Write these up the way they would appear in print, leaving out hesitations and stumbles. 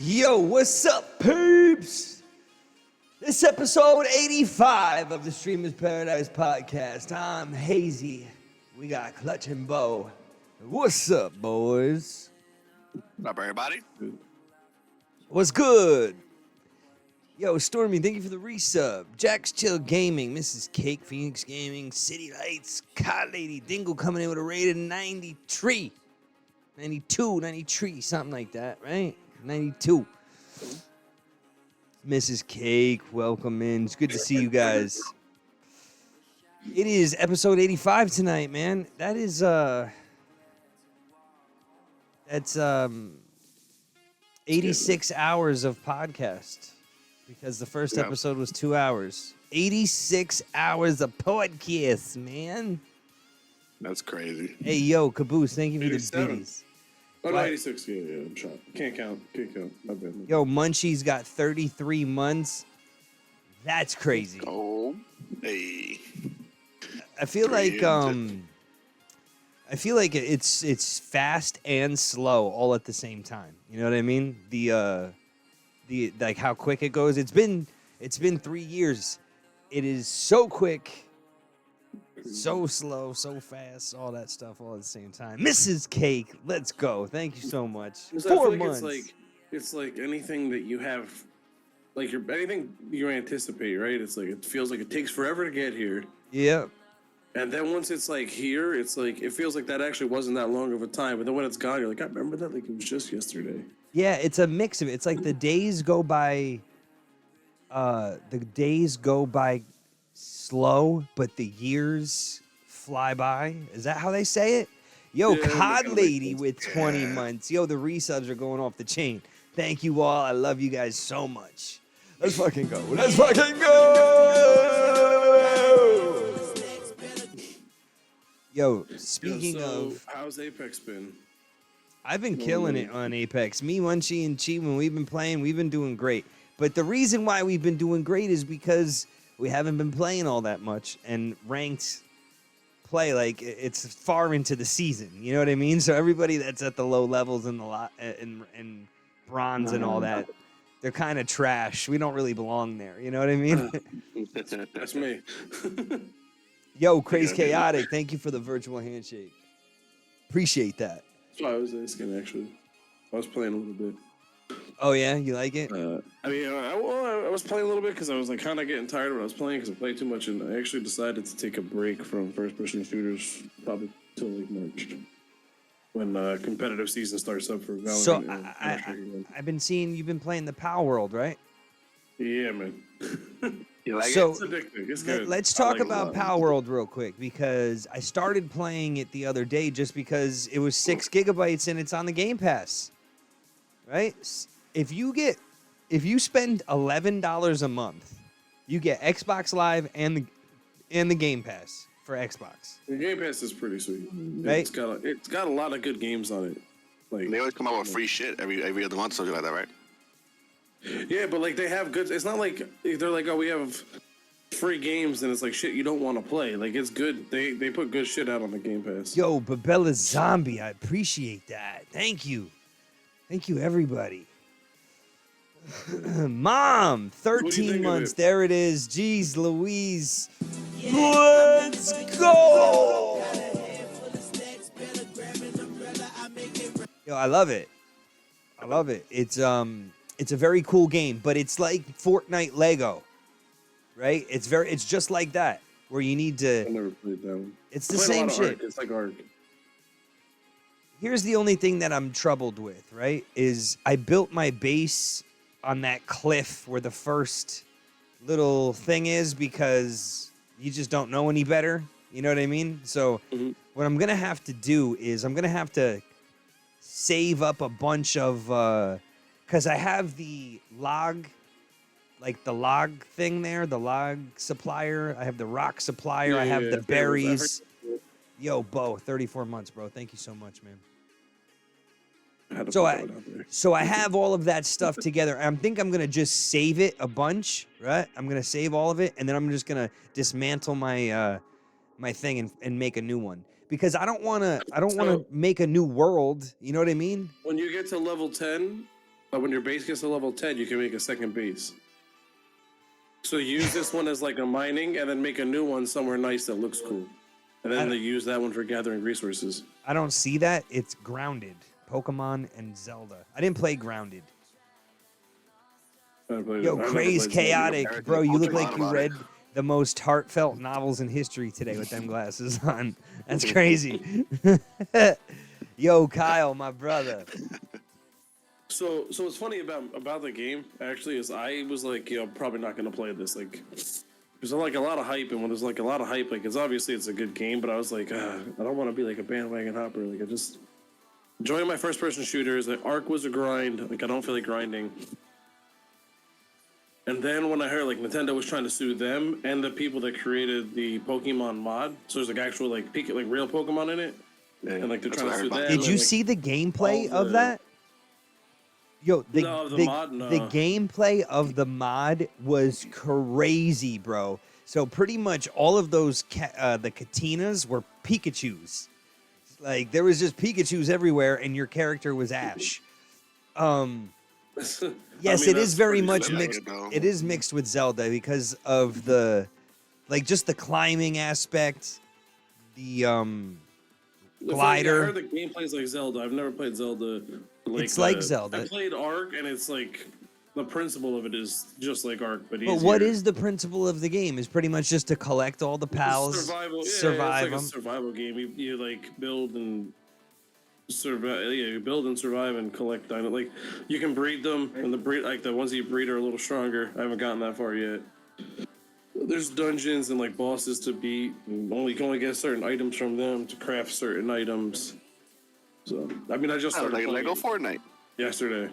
Yo, what's up, peeps? This episode 85 of the Streamer's Paradise podcast. I'm Hazy. We got Clutch and Bo. What's up, boys? What's up, everybody? What's good? Yo, Stormy, thank you for the resub. Jack's Chill Gaming, Mrs. Cake, Phoenix Gaming, City Lights, Car Lady, Dingle coming in with a rated 93. 92, 93, something like that, right? 92. Mrs. Cake, welcome in. It's good to see you guys. It is episode 85 tonight, man. That's 86 hours of podcast because the first episode was 2 hours. 86 hours of podcast, man. That's crazy. Hey, yo, Caboose, thank you for 87. the biddies. Oh, no, 86. Yeah, I'm shot. Can't count. My bad. Yo, Munchie's got 33 months. That's crazy. Oh, hey. I feel like it's fast and slow all at the same time. You know what I mean? The like how quick it goes. It's been 3 years. It is so quick, so slow, so fast, all that stuff all at the same time. Mrs. Cake, let's go. Thank you so much. I 4 feel like months. it's like anything that you have, like anything you anticipate, right? It's like it feels like it takes forever to get here. Yeah. And then once it's like here, it's like it feels like that actually wasn't that long of a time. But then when it's gone, you're like, I remember that like it was just yesterday. Yeah, it's a mix of it. It's like the days go by slow, but the years fly by. Is that how they say it? Yo, Yeah, COD Lady sense. with 20 months. Yo, the resubs are going off the chain. Thank you all. I love you guys so much. Let's fucking go. Let's fucking go. Yo, speaking of, how's Apex been? I've been killing it on Apex. Me, Munchie, and Chi, when we've been playing, we've been doing great. But the reason why we've been doing great is because we haven't been playing all that much, and ranked play, like, it's far into the season. You know what I mean? So everybody that's at the low levels and and bronze and all that, they're kind of trash. We don't really belong there. You know what I mean? That's me. Yo, Craze Chaotic, thank you for the virtual handshake. Appreciate that. That's why I was asking, actually. I was playing a little bit. Oh, yeah? You like it? I was playing a little bit because I was like kind of getting tired of what I was playing because I played too much, and I actually decided to take a break from first-person shooters probably till like March, when competitive season starts up for Valorant. So and I've been seeing you've been playing the PAL World, right? yeah, man. You like So- It's addicting. It's good. Let's I talk like it a about lot. PAL World real quick because I started playing it the other day just because it was 6 gigabytes and it's on the Game Pass. Right? If you spend $11 a month, you get Xbox Live and the Game Pass for Xbox. The Game Pass is pretty sweet. Right? It's got a lot of good games on it. Like They always come out with free shit every other month, something like that, right? yeah, but like they have good. It's not like they're like, oh, we have free games and it's like shit you don't want to play. Like it's good. They put good shit out on the Game Pass. Yo, Babella Zombie, I appreciate that. Thank you. Thank you, everybody. Mom, What do you 13 think of months. it? There it is. Jeez Louise. Let's go. Yo, I love it. I love it. It's a very cool game, but it's like Fortnite Lego. Right? It's just like that where you need I to never played that one. it's the Played a same lot of shit. Ark. It's like Ark. Here's the only thing that I'm troubled with, right? Is I built my base on that cliff where the first little thing is because you just don't know any better. You know what I mean? So what I'm going to have to do is I'm going to have to save up a bunch of, because I have the log, like the log thing there, the log supplier. I have the rock supplier. I have the berries. Yo, Bo, 34 months, bro. Thank you so much, man. So I have all of that stuff together. I think I'm gonna just save it a bunch, right? I'm gonna save all of it, and then I'm just gonna dismantle my my thing and make a new one because I don't wanna make a new world. You know what I mean? When you get to level 10, But when your base gets to level 10, you can make a second base. So use this one as like a mining, and then make a new one somewhere nice that looks cool. And then they use that one for gathering resources. I don't see that. It's Grounded, Pokemon, and Zelda. I didn't play Grounded. Yo, Craze Chaotic, bro. You look like you read the most heartfelt novels in history today with them glasses on. That's crazy. Yo, Kyle, my brother. So what's funny about the game actually is I was like, I'm probably not gonna play this. Like, there's like a lot of hype, and when there's like a lot of hype, like it's obviously it's a good game, but I was like, I don't want to be like a bandwagon hopper. Like I just enjoying my first-person shooters. Like Ark was a grind. Like I don't feel like grinding. And then when I heard like Nintendo was trying to sue them and the people that created the Pokemon mod, so there's like actual like real Pokemon in it, and like they're trying to sue them. Did you like, see the gameplay of that? Yo, the mod, no. the gameplay of the mod was crazy, bro. So pretty much all of those the Katinas were Pikachus. Like there was just Pikachus everywhere, and your character was Ash. Yes, I mean, it is very much mixed. It is mixed with Zelda because of the, like, just the climbing aspect, the glider. I heard the gameplay is like Zelda. I've never played Zelda. It's like Zelda. I played Ark, and it's like the principle of it is just like Ark, but easier. But what is the principle of the game? Is pretty much just to collect all the pals, survival. Yeah, survive it's like them. a survival game. You like build and survive. Yeah, you build and survive and collect dino. Like you can breed them, and the ones that you breed are a little stronger. I haven't gotten that far yet. There's dungeons and like bosses to beat, and you can only get certain items from them to craft certain items. So I mean, I just started like playing Lego Fortnite yesterday.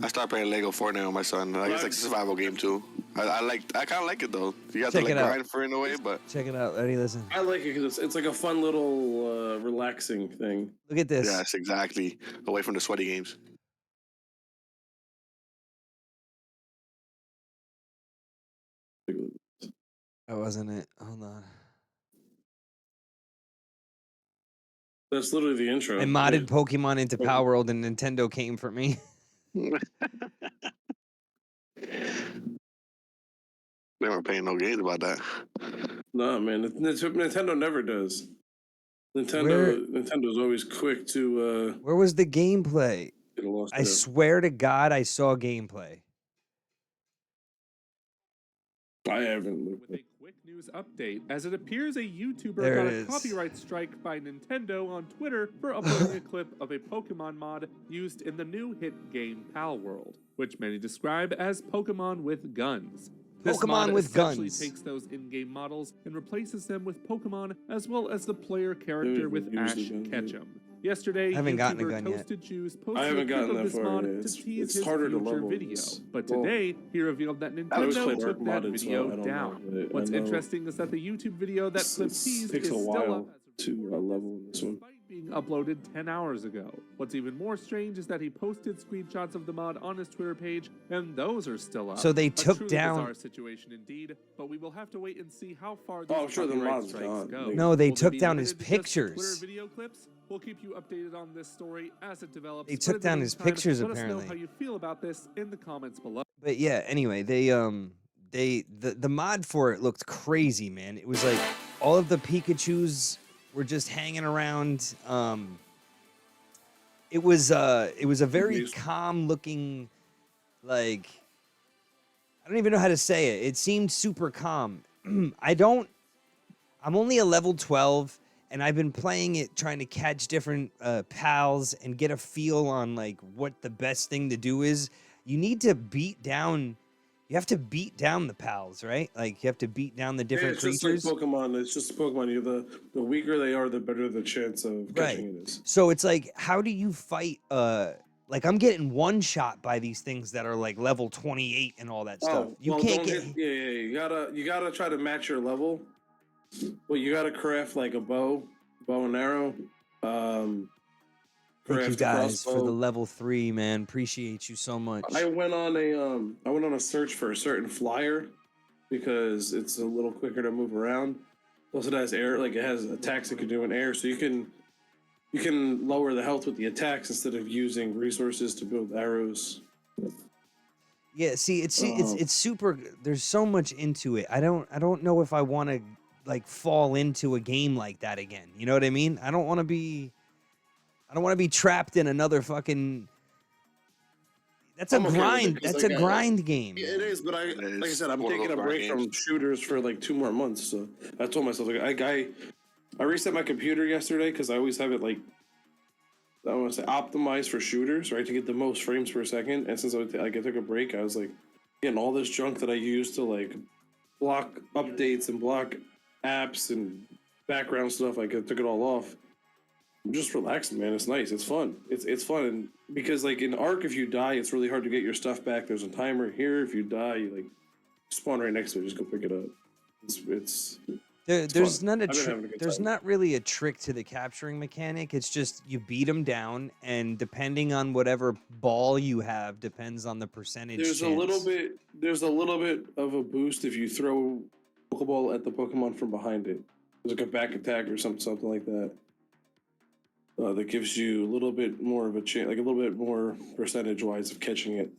I started playing Lego Fortnite with my son. Like, it's like a survival game too. I kind of like it though. You have to like grind for it in a way, but check it out. Ready, listen. I like it because it's like a fun little relaxing thing. Look at this. Yes, exactly. Away from the sweaty games. That wasn't it. Hold on. That's literally the intro. I modded Pokemon into Power World, and Nintendo came for me. They weren't paying no games about that. No, man. Nintendo never does. Nintendo's always quick to. Where was the gameplay? Get lost. I swear to God, I saw gameplay. I haven't looked. With a quick news update, as it appears a YouTuber There got it a is. copyright strike by Nintendo on Twitter for uploading a clip of a Pokemon mod used in the new hit game Pal World, which many describe as Pokemon with guns. This Pokemon mod with essentially guns. takes those in-game models and replaces them with Pokemon, as well as the player character with Ash Ketchum. Yesterday, I haven't gotten a YouTuber gun yet. Toasted Shoes I posted a haven't clip gotten of that this far mod yet. to tease It's his harder to future level video. this. But Well, today, he revealed that I just Nintendo played took Ark that modded, so video I don't down. know. What's I know interesting is that the YouTube video that clip teased takes is a still while up as to level in this one. despite being uploaded 10 hours ago. What's even more strange is that he posted screenshots of the mod on his Twitter page, and those are still up. So they A took truly down- bizarre situation indeed, but we will have to wait and see how far these I'm sure the copyright mod's strikes gone. go. No, they Will took be down his limited to just pictures. Twitter video clips? We'll keep you updated on this story as it develops. They but took in the down his meantime, pictures, let us apparently. know how you feel about this in the comments below. But yeah, anyway, the mod for it looked crazy, man. It was like all of the Pikachus were just hanging around. It was a very calm looking, like, I don't even know how to say it. It seemed super calm. I'm only a level 12, and I've been playing it trying to catch different pals and get a feel on like what the best thing to do is. You need to beat down. You have to beat down the pals, right? Like you have to beat down the different it's just creatures. like Pokemon. It's just Pokemon. The weaker they are, the better the chance of catching it is. So it's like, how do you fight? Like I'm getting one shot by these things that are like level 28 and all that stuff. You can't get. You gotta try to match your level. Well, you gotta craft like a bow and arrow. Thank you craft a guys for crossbow. the level 3, man. Appreciate you so much. I went on a search for a certain flyer because it's a little quicker to move around. Plus, it has air, like it has attacks it can do in air, so you can you can lower the health with the attacks instead of using resources to build arrows. Yeah, see, it's super. There's so much into it. I don't know if I want to like fall into a game like that again. You know what I mean? I don't want to be trapped in another fucking. That's a I'm okay with it, grind. 'cause, That's like, a grind game. Yeah, it is, but like I said, I'm one of taking a those break grind from shooters for like 2 more months. So I told myself, like, I reset my computer yesterday because I always have it like, I want to say optimized for shooters, right, to get the most frames per second. And since I took a break, I was like getting all this junk that I used to like block updates and block apps and background stuff. I took it all off. I'm just relaxing, man. It's nice. It's fun. It's fun, and because like in Ark, if you die, it's really hard to get your stuff back. There's a timer here. If you die, you like spawn right next to it. Just go pick it up. It's There's fun. not a I've been having a good there's time. not really a trick to the capturing mechanic. It's just you beat them down, and depending on whatever ball you have, depends on the percentage. There's chance. a little bit of a boost if you throw Pokeball at the Pokemon from behind it. There's like a back attack or something like that. That gives you a little bit more of a chance, like a little bit more percentage-wise of catching it.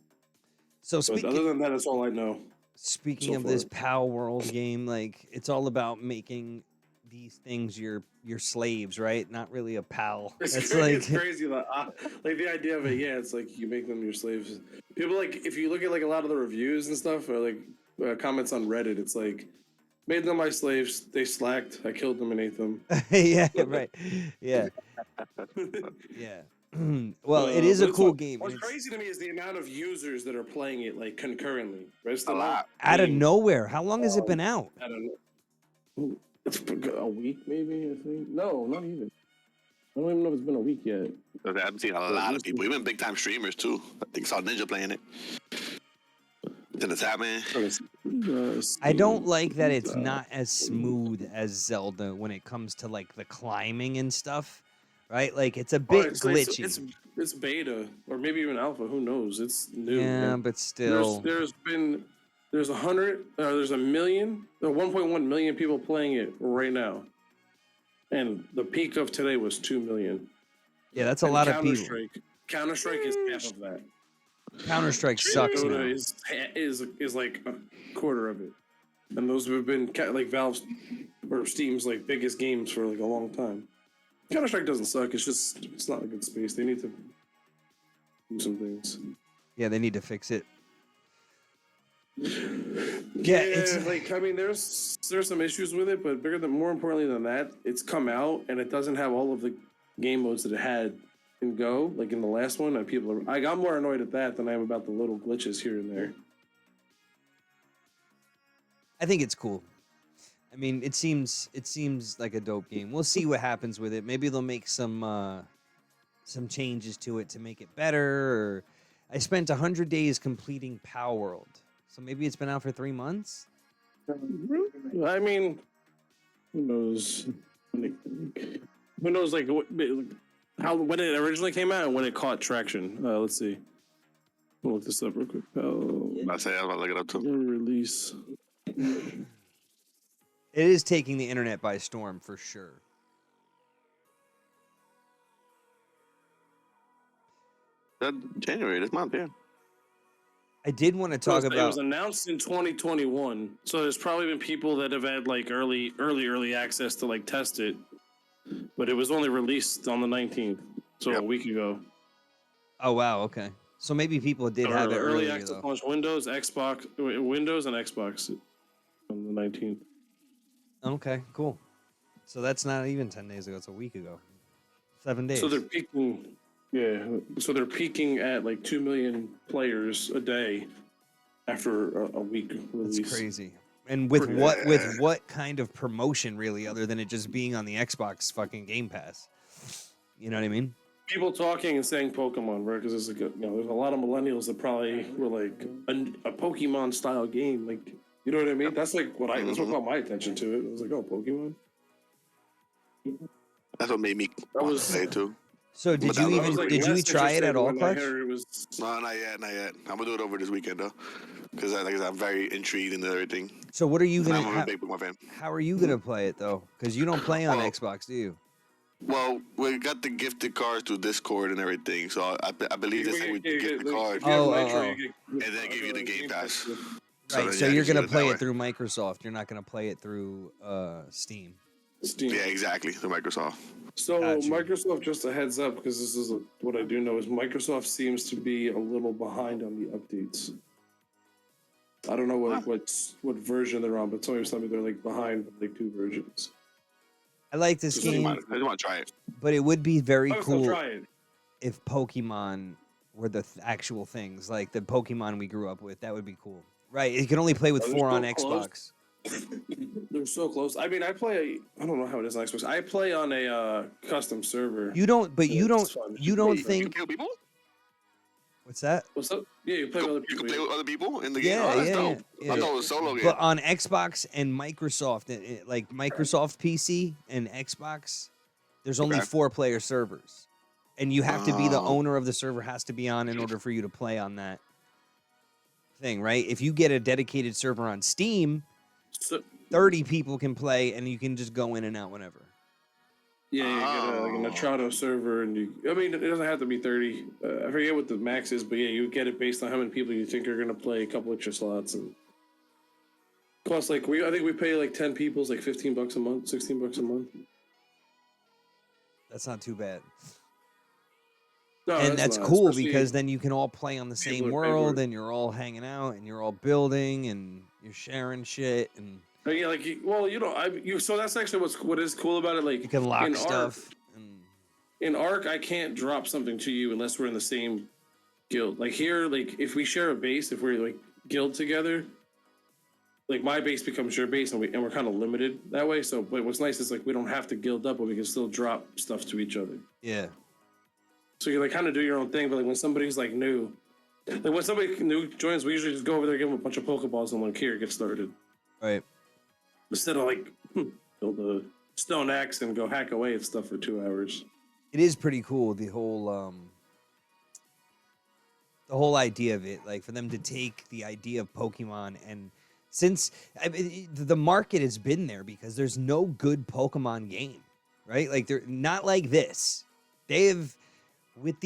So But other than that, that's all I know. speaking so of this PAL World game, like it's all about making these things your slaves, right? Not really a pal. It's crazy. Like the idea of it, yeah, it's like you make them your slaves. People like if you look at like a lot of the reviews and stuff, or like comments on Reddit, it's like made them my slaves. They slacked. I killed them and ate them. Yeah, right. Yeah, yeah. Well, it is a cool game. What's crazy to me is the amount of users that are playing it like concurrently. Right? It's A lot. Out of nowhere. How long has it been out? I don't know. It's a week, maybe. I think. No, not even. I don't even know if it's been a week yet. I've seen a lot of people, even big time streamers too. I think I saw Ninja playing it. Then it's happening. I don't like that it's not as smooth as Zelda when it comes to like the climbing and stuff, right? Like it's a bit glitchy. It's beta or maybe even alpha. Who knows? It's new. Yeah, man. but still, there's a million, 1.1 million people playing it right now, and the peak of today was 2 million. Yeah, that's a lot of people. Counter-Strike is half of that. Counter-Strike sucks now. Is like a quarter of it, and those have been like Valve's or Steam's like biggest games for like a long time. Counter-Strike doesn't suck. It's not a good space. They need to do some things. Yeah, they need to fix it. Yeah, it's like I mean, there's some issues with it, but more importantly than that, it's come out and it doesn't have all of the game modes that it had in Go, like in the last one. And I got more annoyed at that than I am about the little glitches here and there. I think it's cool. I mean, it seems like a dope game. We'll see what happens with it. Maybe they'll make some changes to it to make it better. Or I spent 100 days completing PAL World, so maybe it's been out for 3 months. I mean, who knows? Who knows? Like when it originally came out and when it caught traction. Let's see. I'll look this up real quick. I was about to look it up too. Release. It is taking the internet by storm for sure. January this month, yeah. I did want to talk about. It was announced in 2021, so there's probably been people that have had like early access to like test it, but it was only released on the 19th, so a week ago. Oh wow, okay. So maybe people did have it early earlier, access though. launched Windows and Xbox on the 19th. Okay, cool. So that's not even 10 days ago. It's a week ago. 7 days. So they're peaking. Yeah. So they're peaking at like 2 million players a day after a week release. That's crazy. And with what kind of promotion, really, other than it just being on the Xbox fucking Game Pass? You know what I mean? People talking and saying Pokemon, right? Because there's there's a lot of millennials that probably were like a Pokemon style game, like. You know what I mean? That's like that's what caught my attention to it. I was like, oh, Pokemon. That's what made me want to play it too. So did you try it at all, Clutch? No, not yet. I'm gonna do it over this weekend though, because I'm very intrigued into everything. So what are you gonna? I'm a big Pokemon fan. How are you gonna play it though? Because you don't play on Xbox, do you? Well, we got the gifted cards through Discord and everything, so I believe this thing we gift the card If you have Oh, Nitro, oh, you get and then give you the Game Pass. right. then, So yeah, you're just get gonna it that play way. it through Microsoft. You're not gonna play it through Steam. Steam. Yeah, exactly. The Microsoft. So Gotcha. Microsoft, just a heads up, because this is what I do know is Microsoft seems to be a little behind on the updates. I don't know what version they're on, but somebody was telling me they're like behind like 2 versions. I like this So game, I just want to try it. but it would be very I would still cool try it. if Pokemon were the actual things, like the Pokemon we grew up with. That would be cool. Right? You can only play with Oh, they're 4 on so close. Xbox. They're so close. I mean, I don't know how it is on Xbox. I play on a custom server. You don't, but you don't, It's fun. you don't You can think. play with people? What's that? What's up? Yeah, you play with other You people. can play yeah. with other people in the game? Yeah, Oh, that's yeah, dope. yeah, I yeah. thought it was solo game. But on Xbox and Microsoft, like Microsoft PC and Xbox, there's only Okay. 4-player servers, and you have to be the Oh. owner of the server has to be on in order for you to play on that thing, right? If you get a dedicated server on Steam, So, 30 people can play, and you can just go in and out whenever. yeah, you get like a Nitrado server, and I mean, it doesn't have to be 30. I forget what the max is, but yeah, you get it based on how many people you think are gonna play a couple extra slots, and plus, like I think we pay like 10 people's like $15 a month, $16 a month. That's not too bad. No, And that's not, cool especially- because then you can all play on the People same are world, favorite. and you're all hanging out, and you're all building, and you're sharing shit, and yeah, like well, so that's actually what is cool about it. Like you can lock in stuff. in Arc, I can't drop something to you unless we're in the same guild. Like here, like if we share a base, if we're like guild together, like my base becomes your base, and we're kind of limited that way. So, but what's nice is like we don't have to guild up, but we can still drop stuff to each other. Yeah. So you like kind of do your own thing. But like when somebody's like new, like when somebody new joins, we usually just go over there, give them a bunch of Pokeballs, and like here, get started. Right. Instead of like build a stone axe and go hack away at stuff for 2 hours. It is pretty cool, the whole idea of it, like for them to take the idea of Pokemon, and since the market has been there because there's no good Pokemon game, right? Like they're not like this. They have with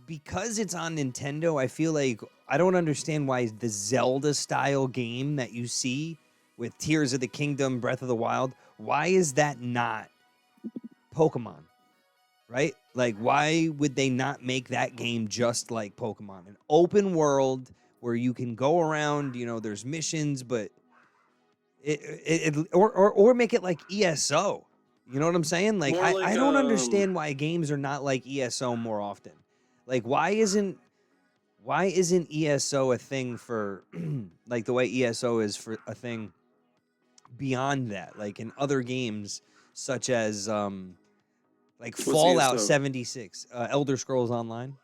because it's on Nintendo, I feel like I don't understand why the Zelda style game that you see with Tears of the Kingdom, Breath of the Wild, why is that not Pokemon? Right? Like, why would they not make that game just like Pokemon? An open world where you can go around, there's missions, but or make it like ESO. You know what I'm saying? Like, I don't understand why games are not like ESO more often. Like, why isn't ESO a thing for like the way ESO is for a thing beyond that? Like in other games such as like Fallout ESO? 76, Elder Scrolls Online.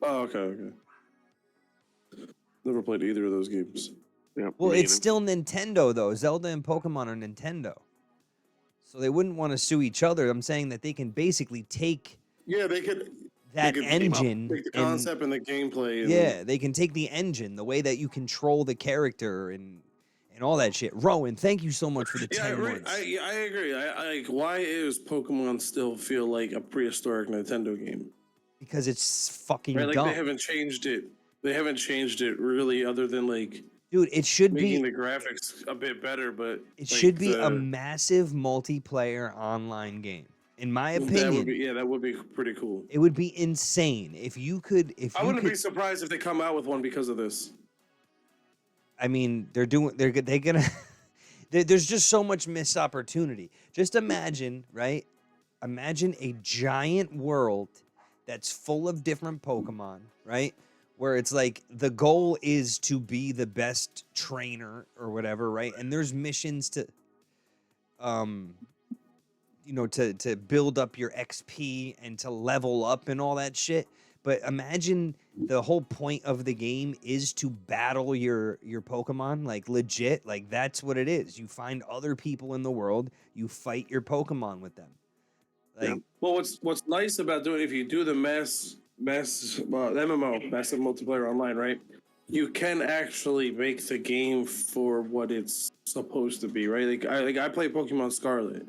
Oh, okay. Never played either of those games. Yeah, Well, me it's either. still Nintendo though. Zelda and Pokemon are Nintendo, so they wouldn't want to sue each other. I'm saying that they can basically take Yeah, they could. that they could engine take the and concept and the gameplay. And, yeah, they can take the engine, the way that you control the character and all that shit. Rowan, thank you so much for the 10 right. months. I agree. I like. Why is Pokemon still feel like a prehistoric Nintendo game? Because it's fucking Right, like dumb. they haven't changed it. They haven't changed it really, other than like Dude, it should making be the graphics a bit better. But it should be a massive multiplayer online game. In my opinion, that would be pretty cool. it would be insane if you could. I wouldn't be surprised if they come out with one because of this. I mean, they're gonna. There's just so much missed opportunity. Just imagine, right? Imagine a giant world that's full of different Pokemon, right? Where it's like the goal is to be the best trainer or whatever, right? And there's missions to, to build up your XP and to level up and all that shit. But imagine the whole point of the game is to battle your Pokemon, like legit, like that's what it is. You find other people in the world, you fight your Pokemon with them. Like, well, what's nice about doing if you do the MMO, massive multiplayer online, right? You can actually make the game for what it's supposed to be, right? Like I play Pokemon Scarlet,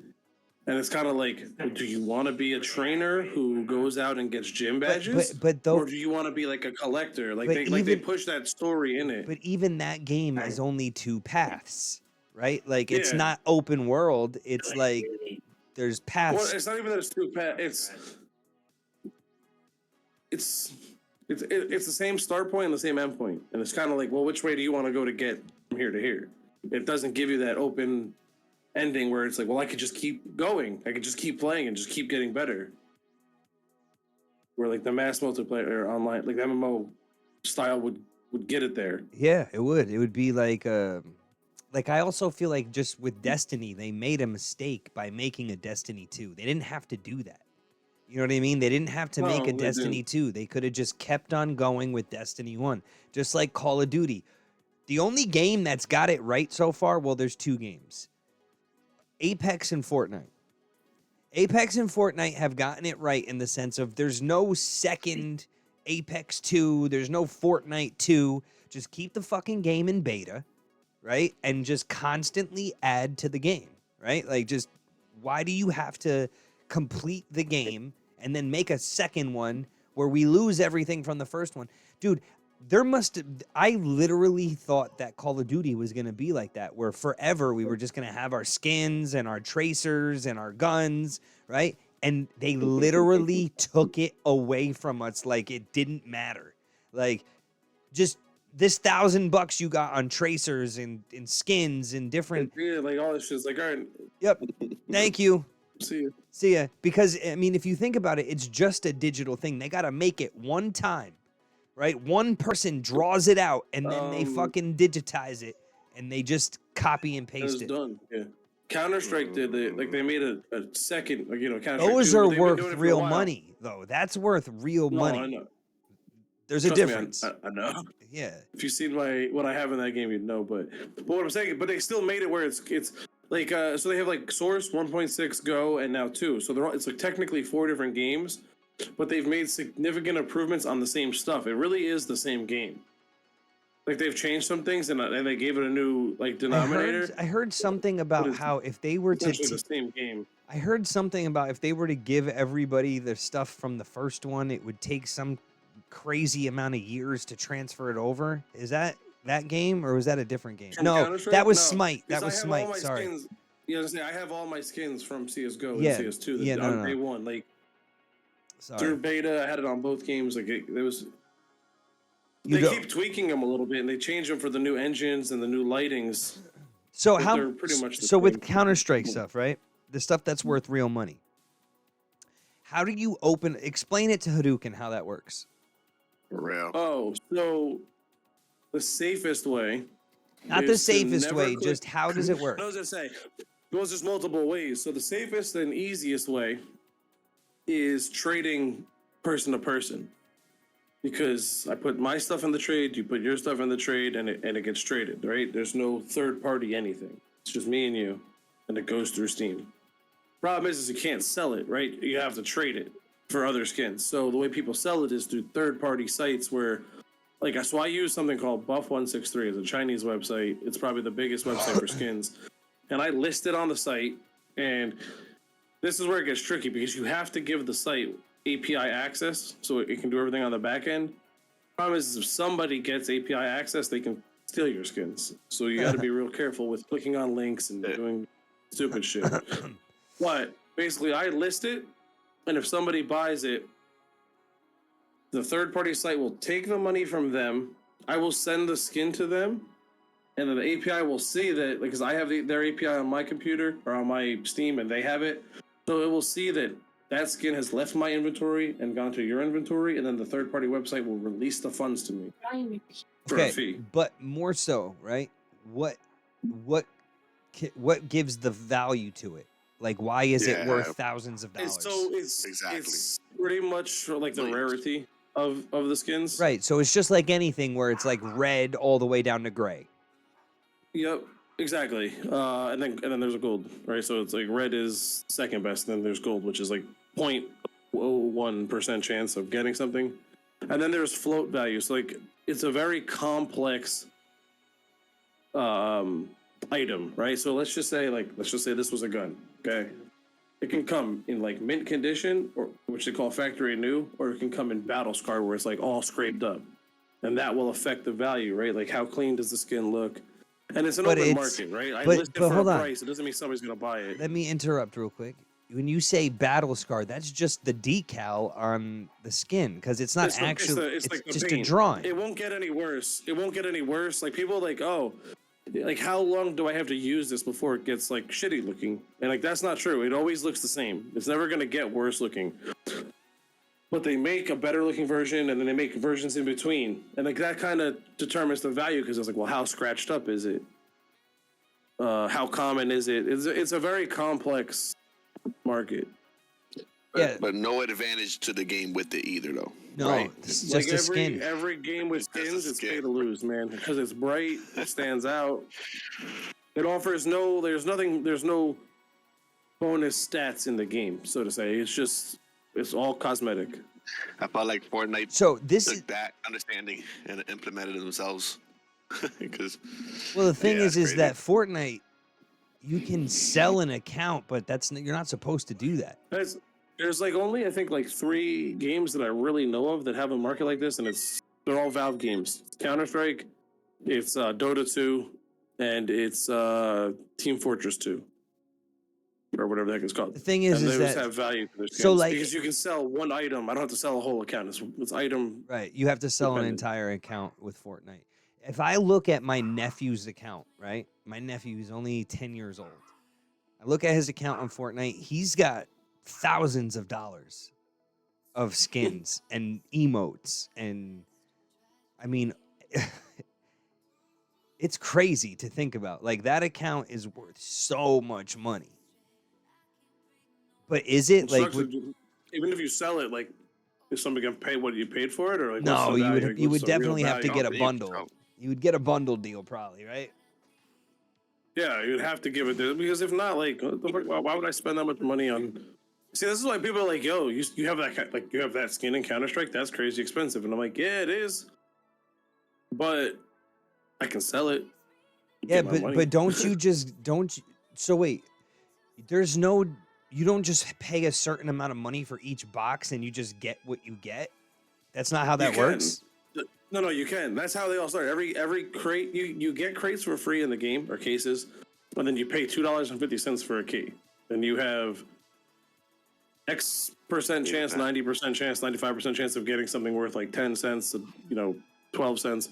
And it's kind of like, do you want to be a trainer who goes out and gets gym badges, but though, or do you want to be like a collector? Like but they even push that story in it. but even that game is only 2 paths, right? Like it's Yeah. not open world. It's like there's paths. Well, it's not even that it's too paths. It's the same start point and the same end point, and it's kind of like, well, which way do you want to go to get from here to here? It doesn't give you that open ending where it's like, well, I could just keep going. I could just keep playing and just keep getting better. Where like the mass multiplayer online, like the MMO style would get it there. Yeah, it would. It would be like I also feel like just with Destiny, they made a mistake by making a Destiny 2. They didn't have to do that. You know what I mean? They didn't have to make a Destiny 2. They could have just kept on going with Destiny 1. Just like Call of Duty. The only game that's got it right so far, well, there's 2 games. Apex and Fortnite. Apex and Fortnite have gotten it right in the sense of there's no second Apex 2, there's no Fortnite 2. Just keep the fucking game in beta, right? And just constantly add to the game, right? Like, just why do you have to complete the game and then make a second one where we lose everything from the first one? Dude, I literally thought that Call of Duty was going to be like that, where forever we were just going to have our skins and our tracers and our guns, right? And they literally took it away from us like it didn't matter. Like, just this $1,000 you got on tracers and skins and different. Yeah, like all this shit's like, all right. Yep. Thank you. See ya. See ya. Because, I mean, if you think about it, it's just a digital thing. They got to make it one time. Right? One person draws it out and then they fucking digitize it and they just copy and paste it. Done. Yeah. Counter-Strike did it. Like they made a second, like, you know, Counter-Strike. Those are worth real money, though. That's worth real money. I know. There's a difference. I know. Yeah. If you've seen what I have in that game, you'd know. But what I'm saying, but they still made it where it's like so they have like Source 1.6 Go and now 2. So it's like technically 4 different games. But they've made significant improvements on the same stuff. It really is the same game. Like they've changed some things and they gave it a new like denominator. I heard something about how if they were to the same game. I heard something about if they were to give everybody the stuff from the first one, it would take some crazy amount of years to transfer it over. Is that game or was that a different game? No, that was Smite. That was Smite. Sorry. Skins, I have all my skins from CS:GO and CS2 on day one. Like. Sorry. Through beta, I had it on both games. Like they keep tweaking them a little bit, and they change them for the new engines and the new lightings. So they're pretty much with Counter-Strike stuff, right? The stuff that's worth real money. How do you explain it to Hadouken how that works? For real. Oh, so the safest way. Not the safest way, just how does it work? No, I was gonna say, there's just multiple ways. So the safest and easiest way is trading person to person, because I put my stuff in the trade, you put your stuff in the trade, and it gets traded, right? There's no third party anything. It's just me and you, and it goes through Steam. Problem is you can't sell it, right? You have to trade it for other skins. So the way people sell it is through third party sites where, so I use something called Buff163. It's a Chinese website. It's probably the biggest website for skins, and I list it on the site. And this is where it gets tricky, because you have to give the site API access so it can do everything on the back end. Problem is if somebody gets API access, they can steal your skins. So you got to be real careful with clicking on links and doing stupid shit. But basically, I list it, and if somebody buys it, the third-party site will take the money from them. I will send the skin to them, and then the API will see that, because I have their API on my computer or on my Steam, and they have it. So it will see that skin has left my inventory and gone to your inventory, and then the third-party website will release the funds to me for a fee. But more so, right? What gives the value to it? Like, why is it worth thousands of dollars? It's pretty much like the rarity of the skins. Right. So it's just like anything where it's like red all the way down to gray. Yep. Exactly. And then there's a gold, right? So it's like red is second best, and then there's gold, which is like 0.01% chance of getting something. And then there's float value. So like it's a very complex item, right? So let's just say this was a gun, okay? It can come in like mint condition, or which they call factory new, or it can come in battle scar where it's like all scraped up, and that will affect the value, right? Like how clean does the skin look? And it's an open market, right? I list it for a price. It doesn't mean somebody's gonna buy it. Let me interrupt real quick. When you say battle scar, that's just the decal on the skin because it's not actually. It's like just a drawing. It won't get any worse. It won't get any worse. Like people are like, oh, like how long do I have to use this before it gets like shitty looking? And like that's not true. It always looks the same. It's never gonna get worse looking. But they make a better looking version, and then they make versions in between, and like that kind of determines the value because it's like, well, how scratched up is it? How common is it? It's a very complex market. But no advantage to the game with it either, though. No, right? this is just a skin. Every game with skins, it's pay to lose, man, because it's bright, it stands out. It offers there's no bonus stats in the game, so to say. It's all cosmetic. I felt like Fortnite took that understanding and implemented it themselves. Well, the thing is that Fortnite, you can sell an account, but you're not supposed to do that. There's like only I think like 3 games that I really know of that have a market like this, and they're all Valve games. It's Counter-Strike, it's Dota 2, and it's Team Fortress 2, or whatever the heck it's called. The thing is they that have value to their skins, so like because you can sell one item. I don't have to sell a whole account. It's item. Right, you have to sell an entire account with Fortnite. If I look at my nephew's account, right? My nephew is only 10 years old. I look at his account on Fortnite. He's got thousands of dollars of skins and emotes. And I mean, it's crazy to think about. Like that account is worth so much money. But is it like... even if you sell it, like, is somebody going to pay what you paid for it? Or like, no, you would definitely have to get a bundle. You would get a bundle deal probably, right? Yeah, you'd have to give it there, because if not, like, why would I spend that much money on? See, this is why people are like, "Yo, you have that skin in Counter-Strike? That's crazy expensive." And I'm like, "Yeah, it is, but I can sell it." Yeah, but don't you? So wait, you don't just pay a certain amount of money for each box and you just get what you get. That's not how that works. No, you can. That's how they all start. Every crate, you get crates for free in the game, or cases, and then you pay $2.50 for a key. And you have X% chance, 90% chance, 95% chance of getting something worth like 10 cents, 12 cents,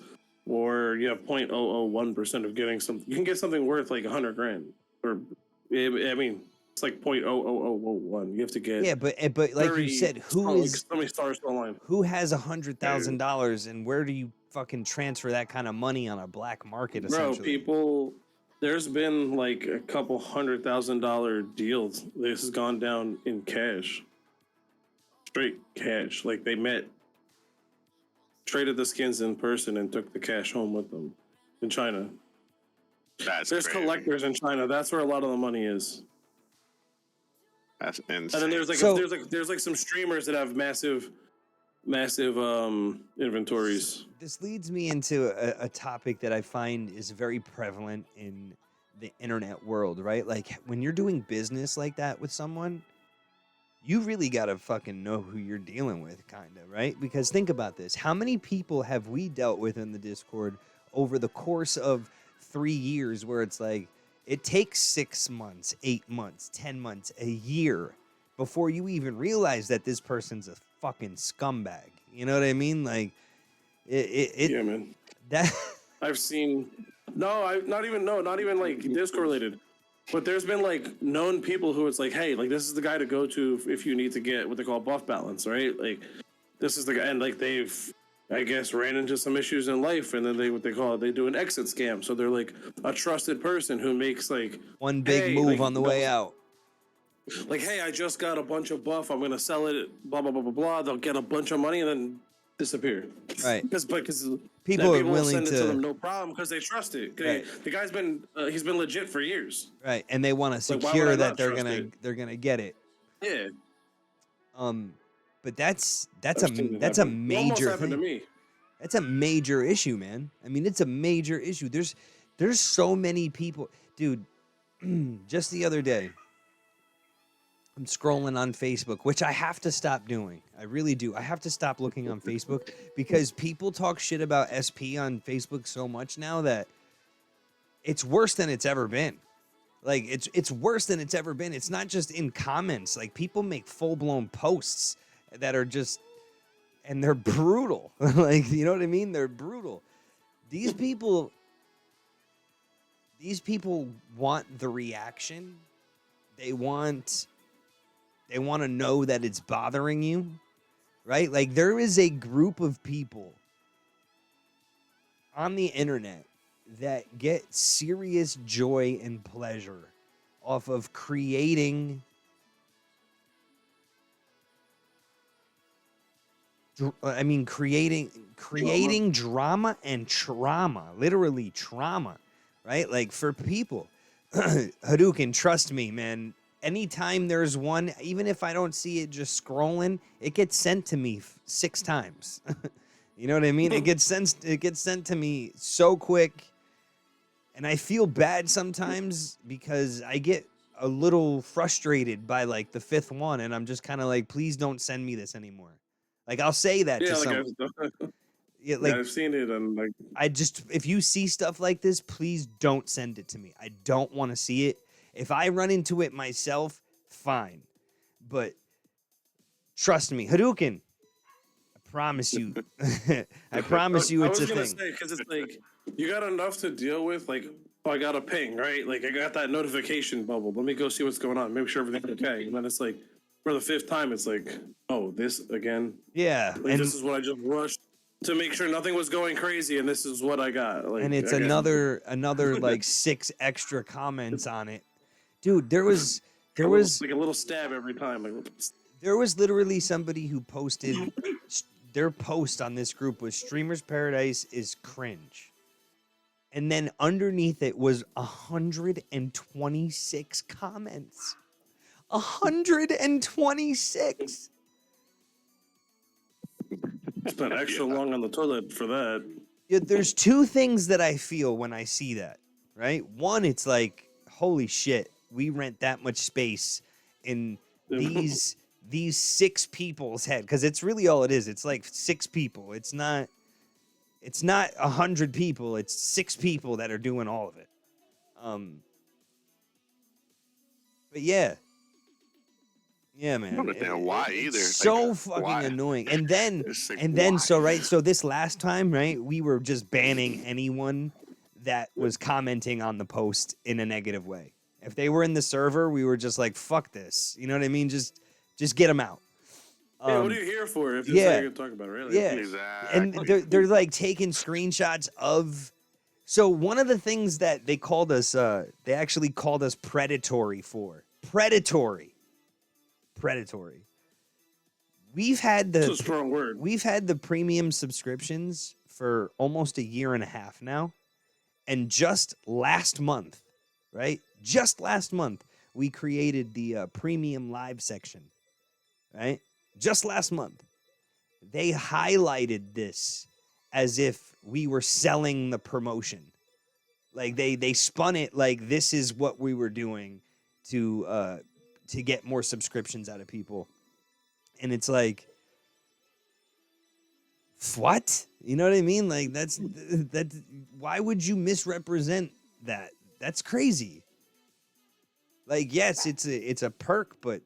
or you have 0.001% of getting something. You can get something worth like $100,000, or I mean, it's like 0.00001. You have to get. Yeah, but like you said, so many stars online? Who has $100,000, and where do you fucking transfer that kind of money on a black market? Essentially, bro, there's been like a couple $100,000 deals. This has gone down in cash, straight cash. Like they traded the skins in person, and took the cash home with them in China. There's crazy. Collectors in China. That's where a lot of the money is. That's insane. And then there's like some streamers that have massive inventories. This leads me into a topic that I find is very prevalent in the internet world, right? Like when you're doing business like that with someone, you really gotta fucking know who you're dealing with, kind of, right? Because think about this: how many people have we dealt with in the Discord over the course of 3 years, where it's like, it takes 6 months, 8 months, 10 months, a year before you even realize that this person's a fucking scumbag. You know what I mean? Like, yeah, man. That I've seen. Not even like Discord related, but there's been like known people who it's like, hey, like this is the guy to go to if you need to get what they call buff balance, right? Like, this is the guy, and like they've, I guess, ran into some issues in life, and then they do an exit scam. So they're like a trusted person who makes like one big move on the way out. Like, hey, I just got a bunch of buff. I'm gonna sell it. Blah blah blah blah blah. They'll get a bunch of money and then disappear. Right. Because people are willing send to it to them, no problem, because they trust it. Right. The guy's been he's been legit for years. Right, and they want to secure that they're gonna get it. Yeah. But that's a major happened to me. That's a major issue, man. I mean, it's a major issue. There's so many people, dude. Just the other day, I'm scrolling on Facebook, which I have to stop doing. I really do. I have to stop looking on Facebook because people talk shit about SP on Facebook so much now that it's worse than it's ever been. Like it's worse than it's ever been. It's not just in comments. Like people make full-blown posts that are just, and they're brutal. Like, you know what I mean? They're brutal. These people want the reaction. They want to know that it's bothering you, right? Like there is a group of people on the internet that get serious joy and pleasure off of creating drama and trauma, literally trauma, right? Like for people, Hadouken, trust me, man. Anytime there's one, even if I don't see it just scrolling, it gets sent to me 6 times. You know what I mean? It gets sent to me so quick. And I feel bad sometimes because I get a little frustrated by like the 5th one, and I'm just kind of like, please don't send me this anymore. Like I'll say that to someone. Yeah, like I've seen it, and like if you see stuff like this, please don't send it to me. I don't want to see it. If I run into it myself, fine. But trust me, Hadouken, I promise you. I promise you it's a thing. I was going to say, because it's like, you got enough to deal with. Like, oh, I got a ping, right? Like, I got that notification bubble. Let me go see what's going on. Make sure everything's okay. And then it's like, for the 5th time, it's like, oh, this again? Yeah. Like, and this is what I just rushed to make sure nothing was going crazy, and this is what I got. Like, and it's another like 6 extra comments on it. Dude, there was like a little stab every time. Like, there was literally somebody who posted their post on this group was Streamers Paradise is cringe. And then underneath it was 126 comments. 126. Spent extra long on the toilet for that. Yeah, there's 2 things that I feel when I see that, right? One, it's like, holy shit, we rent that much space in these 6 people's head, because it's really all it is. It's like 6 people. It's not 100 people. It's 6 people that are doing all of it. But yeah, man. I don't understand why either. So like, fucking annoying. And then so this last time, right, we were just banning anyone that was commenting on the post in a negative way. If they were in the server, we were just like, fuck this. You know what I mean? Just get them out. Yeah, what are you here for? If this is how you're talking about, really? Yeah, exactly. And they're like taking screenshots of. So one of the things that they called us, they actually called us predatory for. Predatory. We've had That's a strong word. We've had the premium subscriptions for almost a year and a half now. And just last month, right? Just last month, we created the premium live section, right? Just last month. They highlighted this as if we were selling the promotion. Like they spun it like this is what we were doing to get more subscriptions out of people. And it's like, what? You know what I mean? Like that's why would you misrepresent that? That's crazy. Like, yes, it's a perk, but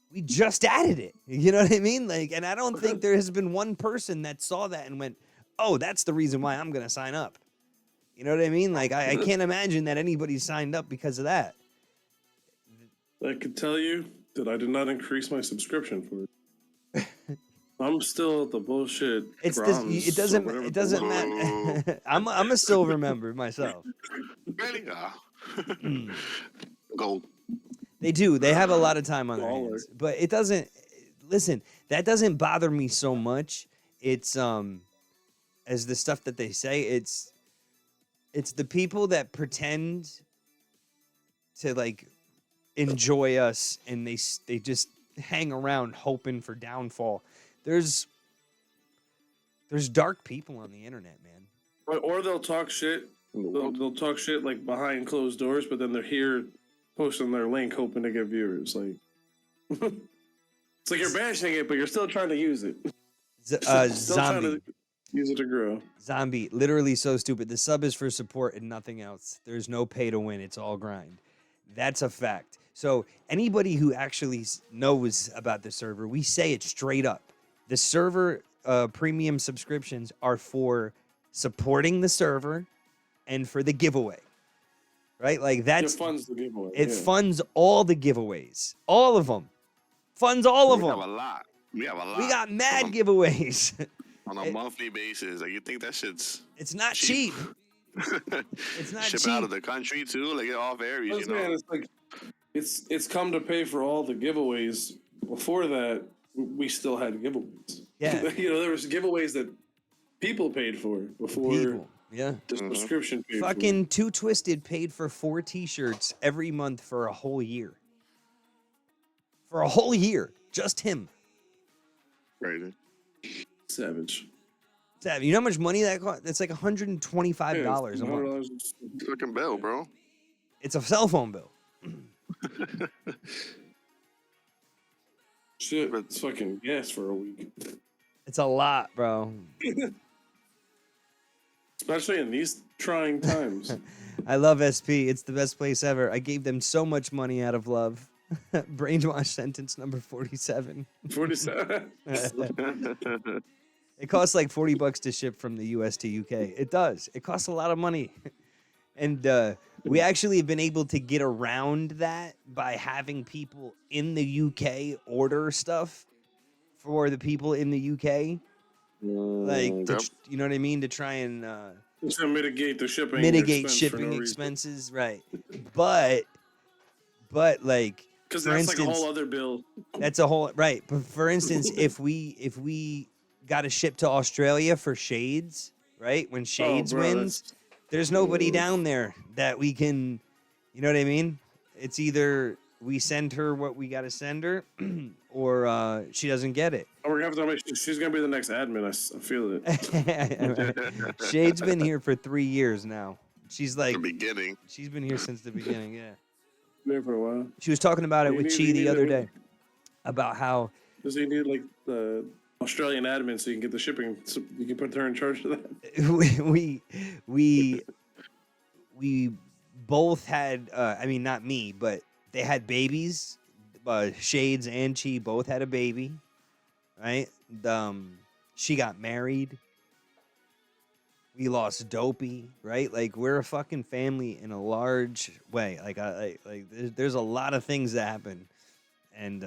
we just added it. You know what I mean? Like, and I don't think there has been one person that saw that and went, oh, that's the reason why I'm going to sign up. You know what I mean? Like, I can't imagine that anybody signed up because of that. I could tell you that I did not increase my subscription for it. I'm still at the bullshit. It doesn't matter. I'm a silver member myself. Really? Gold. They do. They have a lot of time on their hands, but it doesn't. Listen, that doesn't bother me so much. It's as the stuff that they say. It's the people that pretend to like enjoy us, and they just hang around hoping for downfall. There's dark people on the internet, man. Or they'll talk shit. They'll talk shit like behind closed doors, but then they're here posting their link hoping to get viewers. Like, it's like you're bashing it, but you're still trying to use it. Still trying Zombie. to use it to grow. Zombie, literally so stupid. The sub is for support and nothing else. There's no pay to win. It's all grind. That's a fact. So anybody who actually knows about the server, we say it straight up. The server premium subscriptions are for supporting the server and for the giveaway. Right? Like that's it funds the giveaway. It funds all the giveaways. All of them. Funds all of them. We have a lot. We have a lot. We got mad giveaways. On a monthly basis. Like, you think that shit's It's not cheap. It's not Ship cheap. out of the country too. Like, it all varies, you know. Man, it's like it's come to pay for all the giveaways. Before that, we still had giveaways. Yeah. You know, there was giveaways that people paid for before People. Yeah. the subscription paid Fucking Too Twisted paid for 4 t-shirts every month for a whole year. For a whole year. Just him. Crazy. Savage. Savage. You know how much money that cost? That's like $125 a month. Fucking bill, bro. It's a cell phone bill. Shit, it's fucking gas for a week. It's a lot, bro. Especially in these trying times. I love SP. It's the best place ever. I gave them so much money out of love. Brainwash sentence number 47. 47. It costs like $40 to ship from the US to UK. It does. It costs a lot of money. And we actually have been able to get around that by having people in the UK order stuff for the people in the UK. Like, you know what I mean? To try and just to mitigate the shipping. Mitigate shipping expenses, right? But like, because for that's instance, like a whole other bill. That's a whole right. But for instance, if we got to ship to Australia for Shades, right? When Shades wins, there's nobody down there that we can, you know what I mean? It's either we send her what we got to send her, or she doesn't get it. Oh, we're gonna have to make. She's gonna be the next admin. I feel it. Shade's been here for 3 years now. She's like the beginning. She's been here since the beginning. Yeah. There for a while. She was talking about it with Chi the other day, about how. Does he need like the Australian admin so you can get the shipping? So you can put her in charge of that. We both had. I mean, not me, but they had babies. Shades and Chi both had a baby, right? She got married. We lost Dopey, right? Like, we're a fucking family in a large way. Like there's a lot of things that happen, and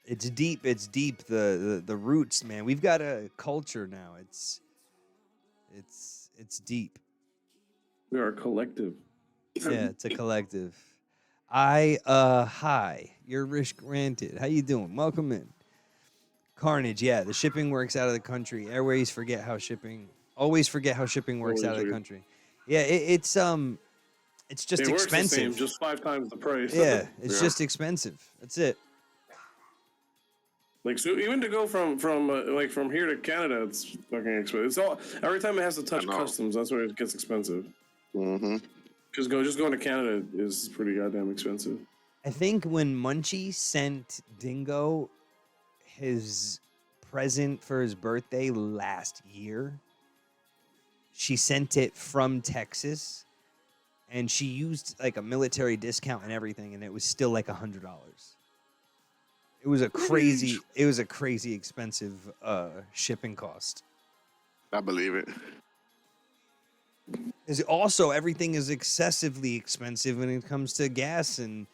it's deep. It's deep. The roots, man. We've got a culture now. It's deep. We are a collective. Yeah, it's a collective. Hi, your wish granted. How you doing? Welcome in. Carnage, yeah, the shipping works out of the country. Airways always forget how shipping works out of the country. Yeah, it's just it works expensive. The same, just 5 times the price. Yeah, it's just expensive. That's it. Like, so even to go from here to Canada, it's fucking expensive. It's all every time it has to touch customs, that's where it gets expensive. Mm-hmm. Just going to Canada is pretty goddamn expensive. I think when Munchie sent Dingo his present for his birthday last year, she sent it from Texas, and she used like a military discount and everything, and it was still like $100. It was a crazy expensive shipping cost. I believe it. Is also everything is excessively expensive when it comes to gas and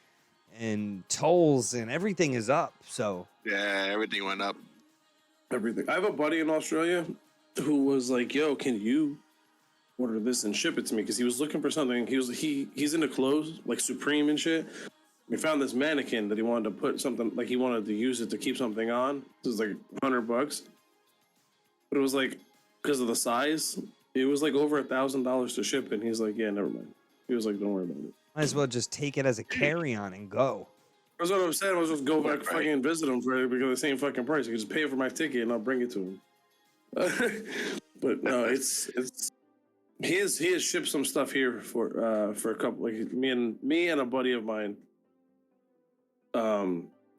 tolls, and everything is up. So yeah, everything went up. Everything. I have a buddy in Australia who was like, "Yo, can you order this and ship it to me?" Because he was looking for something. He's into clothes like Supreme and shit. We found this mannequin that he wanted to put something, like he wanted to use it to keep something on. It was like $100, but it was like, because of the size, it was like over $1,000 to ship. And he's like, "Yeah, never mind." He was like, "Don't worry about it. Might as well just take it as a carry-on and go." That's what I'm saying. I was just go back fucking visit him for it because of the same fucking price. You can just pay for my ticket and I'll bring it to him. But no, it's He has shipped some stuff here for a couple, like me and a buddy of mine.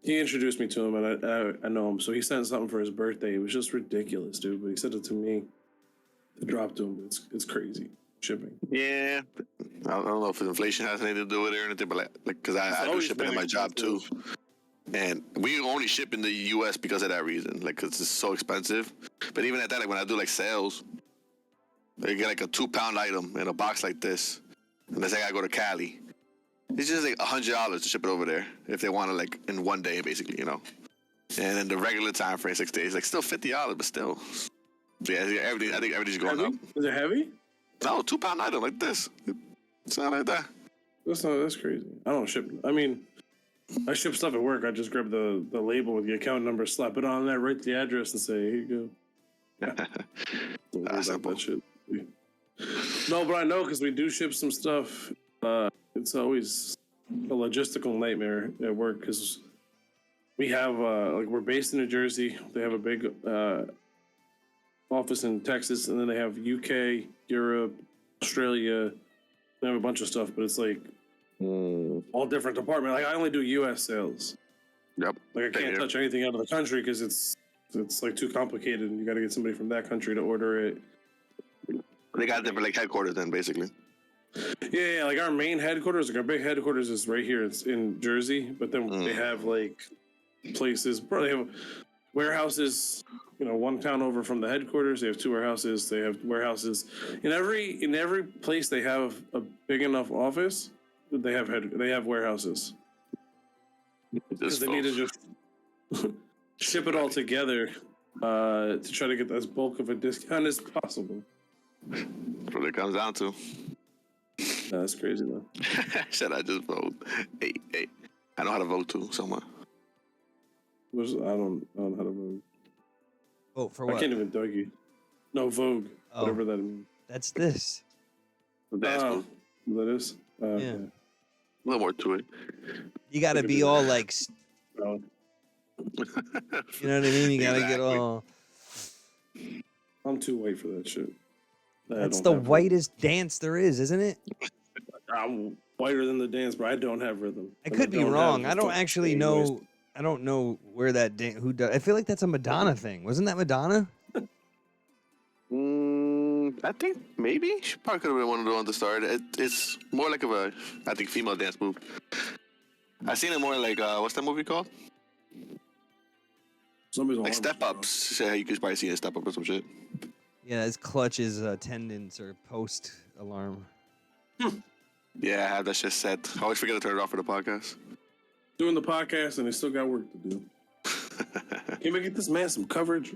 He introduced me to him, and I know him, so he sent something for his birthday. It was just ridiculous, dude. But he sent it to me to drop to him. It's crazy shipping. Yeah, I don't know if inflation has anything to do with it or anything, but like because I do shipping in my job too, and we only ship in the U.S. because of that reason, like because it's so expensive. But even at that, like when I do like sales, they get like a 2-pound item in a box like this, and let's say I go to Cali, it's just like $100 to ship it over there if they want to, like in one day, basically, you know. And then the regular time frame 6 days, like still $50, but still, yeah, everything. I think everything's going up. Is it heavy? No, 2-pound item like this. It's not like that. That's crazy. I don't ship. I mean, I ship stuff at work. I just grab the label with the account number, slap it on there, write the address, and say, "Here you go." That's simple. That shit. No, but I know because we do ship some stuff. It's always a logistical nightmare at work because we have like we're based in New Jersey. They have a big office in Texas, and then they have UK, Europe, Australia. They have a bunch of stuff, but it's like all different departments. Like I only do US sales. Yep. Like I can't touch anything out of the country because it's like too complicated, and you got to get somebody from that country to order it. They got different like headquarters then, basically. Yeah, like our main headquarters, like our big headquarters is right here. It's in Jersey, but then they have like places. Probably have warehouses. You know, one town over from the headquarters, they have 2 warehouses. They have warehouses in every place. They have a big enough office. They have warehouses because they need to just ship it all together to try to get as bulk of a discount as possible. That's what it comes down to. That's crazy, man. Should I just vote? Hey, I know how to vote too, somewhere. I don't know how to vote. Vote for what? I can't even Dougie. No, Vogue. Oh. Whatever that means. That's this. That's cool. That is? Yeah. Okay. A little more to it. You gotta be all like, No. you know what I mean? You gotta get Exactly. all. I'm too white for that shit. That's the whitest dance there is, isn't it? I'm whiter than the dance, but I don't have rhythm. I could be wrong. I don't actually know. I don't know where that who does. I feel like that's a Madonna thing. Wasn't that Madonna? I think maybe she probably could have been one of the ones to start. It's more like I think, female dance move. I seen it more like what's that movie called? Somebody's Like Step Ups. Yeah, you could probably see a Step Up or some shit. Yeah, it's Clutch's attendance or post alarm. Yeah, I have that shit set. I always forget to turn it off for the podcast. Doing the podcast and they still got work to do. Can we get this man some coverage?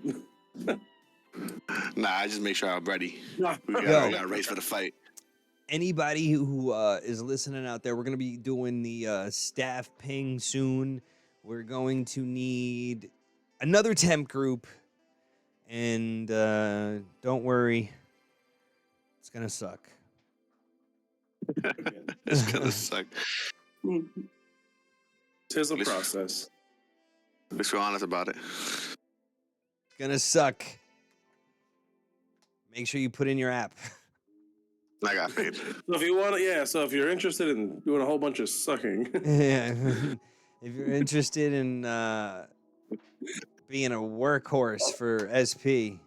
Nah, I just make sure I'm ready. Nah. We got to race for the fight. Anybody who is listening out there, we're going to be doing the staff ping soon. We're going to need another temp group. And don't worry, it's going to suck. It's going to suck. Tis a process. At least we're honest about it. It's going to suck. Make sure you put in your app. I got paid. So if you want to, so if you're interested in doing a whole bunch of sucking. Yeah. If you're interested in being a workhorse for SP.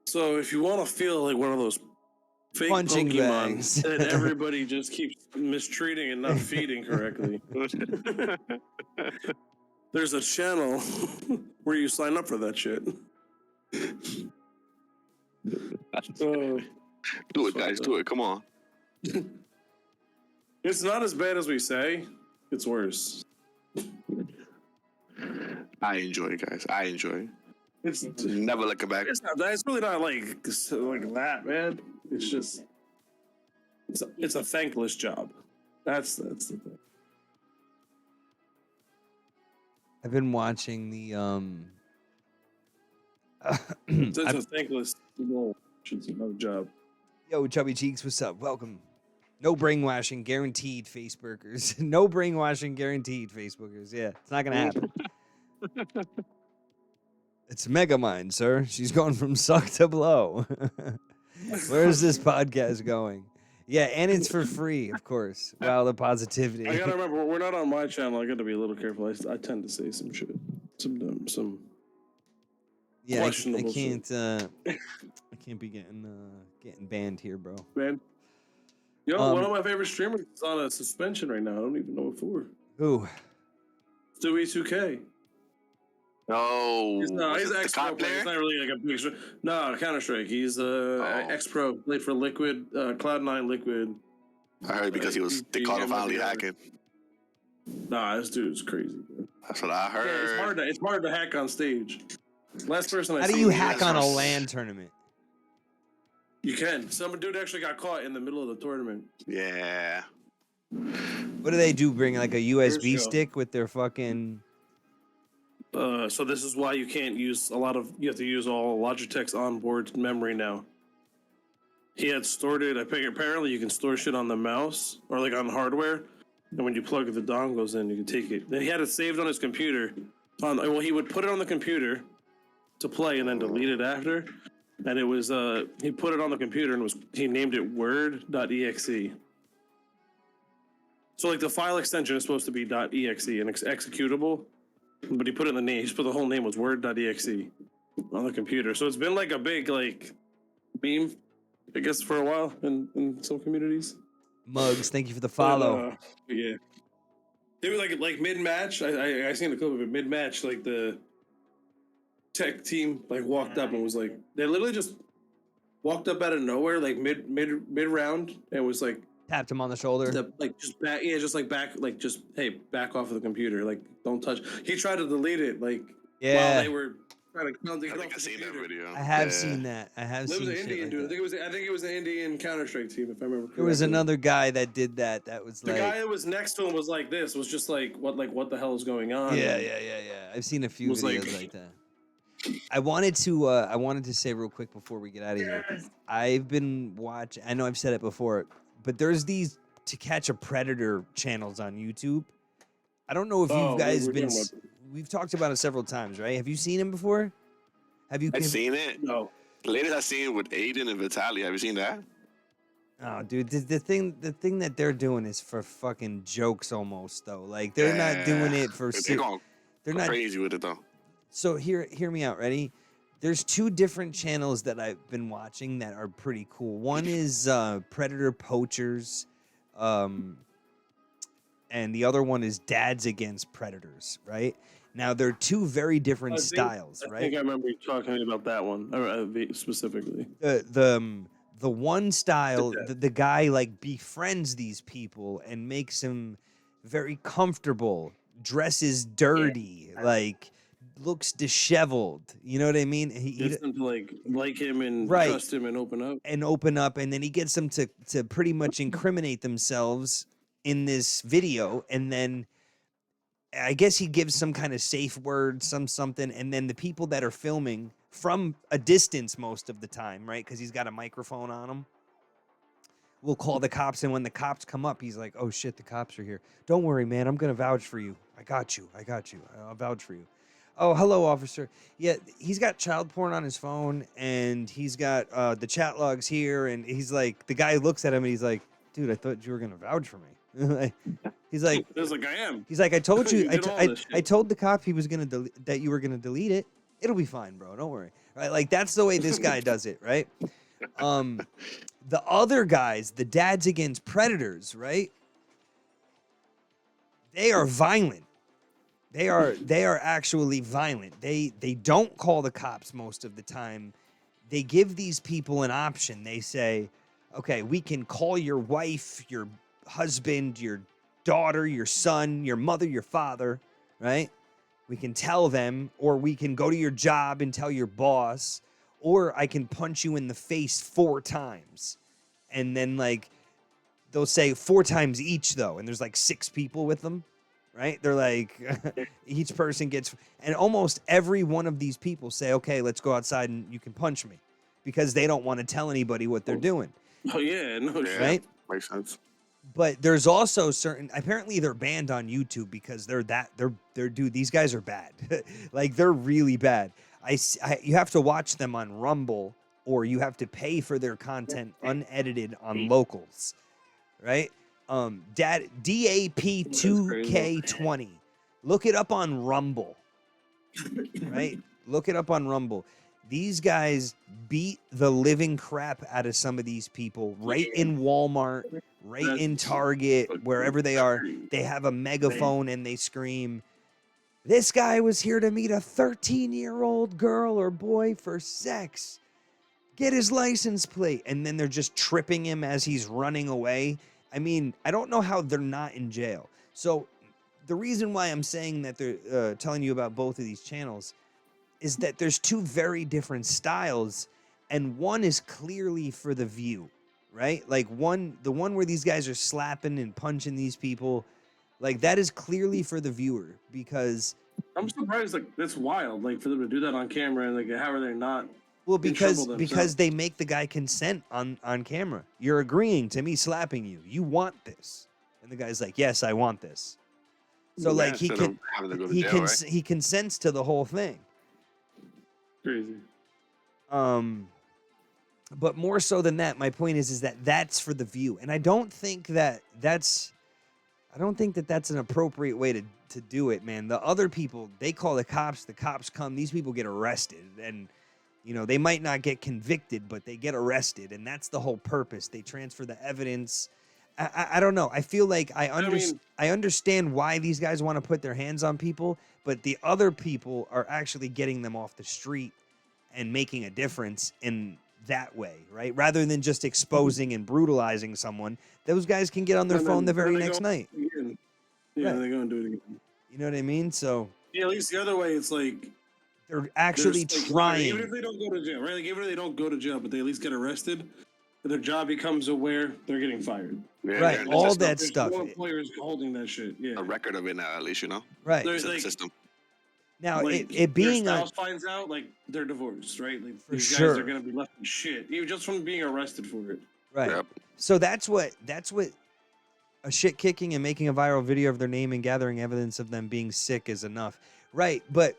So if you want to feel like one of those fake Punching Pokemon bags. that everybody just keeps mistreating and not feeding correctly, there's a channel where you sign up for that shit. Do it, guys. Do it. Come on. It's not as bad as we say. It's worse. I enjoy it, guys. I enjoy it. It's Never looking back. It's not. It's really not like that, man. It's just. It's a thankless job. That's the thing. I've been watching the It's a thankless role. It's another job. Yo, Chubby Cheeks, what's up? Welcome. No brainwashing, guaranteed, Facebookers. No brainwashing, guaranteed, Facebookers. Yeah, it's not gonna happen. It's Megamind, sir. She's going from suck to blow. Where's this podcast going? Yeah, and it's for free, of course. Wow, the positivity. I gotta remember, we're not on my channel. I gotta be a little careful. I tend to say some shit, some Yeah, I questionable can't. I can't be getting banned here, bro. man. Yo, one of my favorite streamers is on a suspension right now. I don't even know what for. Who? Stewie2K. No, He's the ex-pro COD player. He's player. not really like a big. No, Counter Strike. He's ex-pro. Played for Liquid, Cloud9 Liquid. I heard because they caught him finally hacking. Nah, this dude's crazy, bro. That's what I heard. Yeah, it's hard to hack on stage. Last person I How do seen you he hack has- on a LAN tournament? You can. Some dude actually got caught in the middle of the tournament. Yeah. What do they do? Bring like a USB Here's Joe. stick with their fucking. So this is why you can't use you have to use all Logitech's onboard memory now. He had stored it. Apparently you can store shit on the mouse or like on hardware, and when you plug the dongles in, you can take it. Then he had it saved on his computer. Well, he would put it on the computer to play and then delete it after. And it was he put it on the computer and he named it Word.exe. So like the file extension is supposed to be .exe and executable. But he put it in the name. He just put the whole name was Word.exe on the computer. So it's been like a big like meme, I guess, for a while in some communities. Mugs, thank you for the follow. But, yeah. It was like mid match. I seen a clip of it mid match. Like the tech team like walked up and was like, they literally just walked up out of nowhere, like mid round, and was like, Tapped him on the shoulder. Hey, back off of the computer, like don't touch. He tried to delete it, like while Yeah, they were trying to I get think off I the seen that computer. video. I have Yeah. seen that. I have There seen was an shit Indian like dude. that. I think it was an Indian Counter Strike team, if I remember correctly. There was another guy that did that. That was The like, guy that was next to him was like this. Was just like what the hell is going on? yeah. I've seen a few Was videos like- like that. I wanted to say real quick before we get out of here. I've been watching. I know I've said it before, but there's these To Catch a Predator channels on YouTube. I don't know if you guys been. We've talked about it several times, right? Have you seen him before? Have you? I've seen it. No. The latest I seen with Aiden and Vitaly. Have you seen that? Oh, dude, the thing that they're doing is for fucking jokes almost though. Like they're not doing it for. They're going They're not crazy with it though. So hear me out. Ready? There's two different channels that I've been watching that are pretty cool. One is Predator Poachers, and the other one is Dads Against Predators. Right? Now they're two very different styles. I Right? think I remember you talking about that one specifically. The one style, the guy like befriends these people and makes them very comfortable, dresses dirty, like looks disheveled. You know what I mean? He Gets them to like him and Right. trust him and open up. and then he gets them to pretty much incriminate themselves in this video, and then I guess he gives some kind of safe word, something, and then the people that are filming from a distance most of the time, right? Because he's got a microphone on him. We'll call the cops, and when the cops come up, he's like, "Oh shit, the cops are here. Don't worry, man. I'm gonna vouch for you. I got you. I'll vouch for you." Oh, hello, officer. Yeah, he's got child porn on his phone, and he's got the chat logs here, and he's like, the guy looks at him, and he's like, "Dude, I thought you were gonna vouch for me." He's like, It's like I am. He's like, I told you, You did all this I shit. told the cop he was gonna that you were gonna delete it. It'll be fine, bro. Don't worry. Right? Like that's the way this guy does it, right? The other guys, the Dads Against Predators, right? They are violent. They are actually violent. They don't call the cops most of the time. They give these people an option. They say, okay, we can call your wife, your husband, your daughter, your son, your mother, your father, right? We can tell them, or we can go to your job and tell your boss, or I can punch you in the face 4 times. And then like they'll say 4 times each though, and there's like 6 people with them, right? They're like each person gets, and almost every one of these people say, okay, let's go outside and you can punch me, because they don't want to tell anybody what they're doing. Oh yeah, no shit. Right? Makes sense. But there's also certain, apparently they're banned on YouTube because they're dude, these guys are bad. Like they're really bad. You have to watch them on Rumble or you have to pay for their content unedited on locals, right? DAP2K20. Look it up on Rumble, right? Look it up on Rumble. These guys beat the living crap out of some of these people right in Walmart, right in Target, wherever they are. They have a megaphone and they scream, "This guy was here to meet a 13-year-old girl or boy for sex. Get his license plate." And then they're just tripping him as he's running away. I mean, I don't know how they're not in jail. So the reason why I'm saying that they're telling you about both of these channels is that there's two very different styles, and one is clearly for the view, right? Like the one where these guys are slapping and punching these people, like that is clearly for the viewer, because I'm surprised, like, that's wild, like, for them to do that on camera, and like, how are they not? well, in trouble because themselves? they make the guy consent on camera. You're agreeing to me slapping you. You want this, and the guy's like, "Yes, I want this." So Yeah, like he instead of can having to go to jail, right? he consents to the whole thing. Crazy. But more so than that, my point is that that's for the view, and I don't think that that's an appropriate way to do it, man. The other people, they call the cops come, these people get arrested, and you know, they might not get convicted, but they get arrested, and that's the whole purpose. They transfer the evidence. I don't know. I feel like I understand why these guys want to put their hands on people, but the other people are actually getting them off the street and making a difference in that way, right? Rather than just exposing and brutalizing someone, those guys can get on their phone the very next night. Again. Yeah, Right. they're going to do it again. You know what I mean? So Yeah, at least the other way, it's like they're actually there's, like, trying. even if they don't go to jail, right? Like, even if they don't go to jail, but they at least get arrested, their job becomes aware, they're getting fired. Yeah, Right, they're in the all system. that There's stuff. no employers holding that shit. Yeah. A record of it now, at least, you know? Right. There's, It's in the like, system. Now, like, it being their a spouse finds out, like, they're divorced, right? Like, For these sure. guys are gonna be left in shit, even just from being arrested for it. right. Yep. So that's what a shit kicking and making a viral video of their name and gathering evidence of them being sick is enough. Right, but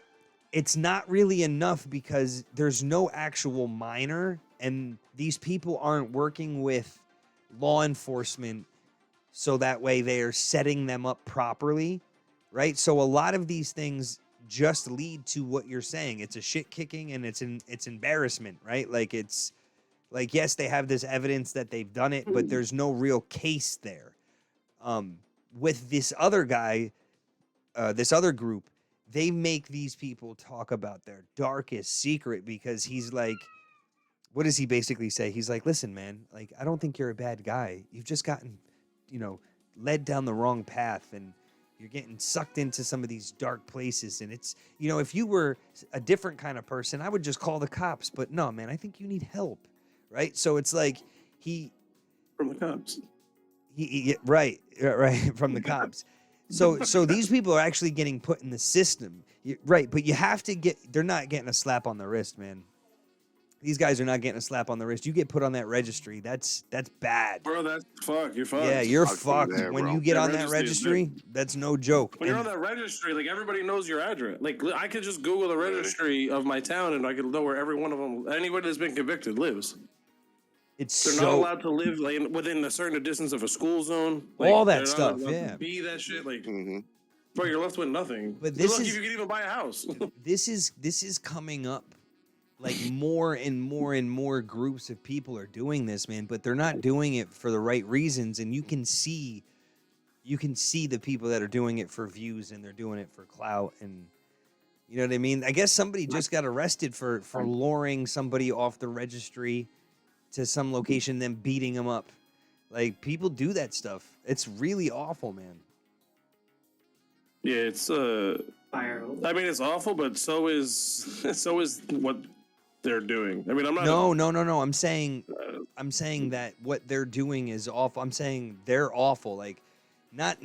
it's not really enough because there's no actual minor, and these people aren't working with law enforcement so that way they are setting them up properly, right? So a lot of these things just lead to what you're saying. It's a shit kicking and it's embarrassment, right? Like it's like, yes, they have this evidence that they've done it, but there's no real case there. With this other guy, this other group, they make these people talk about their darkest secret because he's like, what does he basically say? He's like, listen, man, like, I don't think you're a bad guy. You've just gotten, you know, led down the wrong path and you're getting sucked into some of these dark places. And it's, you know, if you were a different kind of person, I would just call the cops. But no, man, I think you need help. Right. So it's like From the cops. right, from the cops. So these people are actually getting put in the system, right? But you have to they're not getting a slap on the wrist, man. These guys are not getting a slap on the wrist. You get put on that registry, that's bad. Bro, that's fuck. You're fucked. Yeah, you're Fuck from fucked. there, When bro. you get That on that registry is registry, that's no joke. When you're on And- that registry, like, everybody knows your address. Like, I could just Google the registry of my town and I could know where every one of them, anybody that's been convicted, lives. it's They're not so allowed to live, like, within a certain distance of a school zone. Like, All that they're not stuff, allowed to yeah. Be that shit, like, Mm-hmm. bro, you're left with nothing. But You're this lucky is- if you can even buy a house. this is coming up. Like more and more and more groups of people are doing this, man, but they're not doing it for the right reasons. And you can see the people that are doing it for views and they're doing it for clout. And you know what I mean? I guess somebody just got arrested for luring somebody off the registry to some location, then beating them up. Like, people do that stuff. It's really awful, man. Yeah, it's I mean, it's awful, but so is what they're doing. I mean, I'm not. No. I'm saying that what they're doing is awful. I'm saying they're awful. Like, not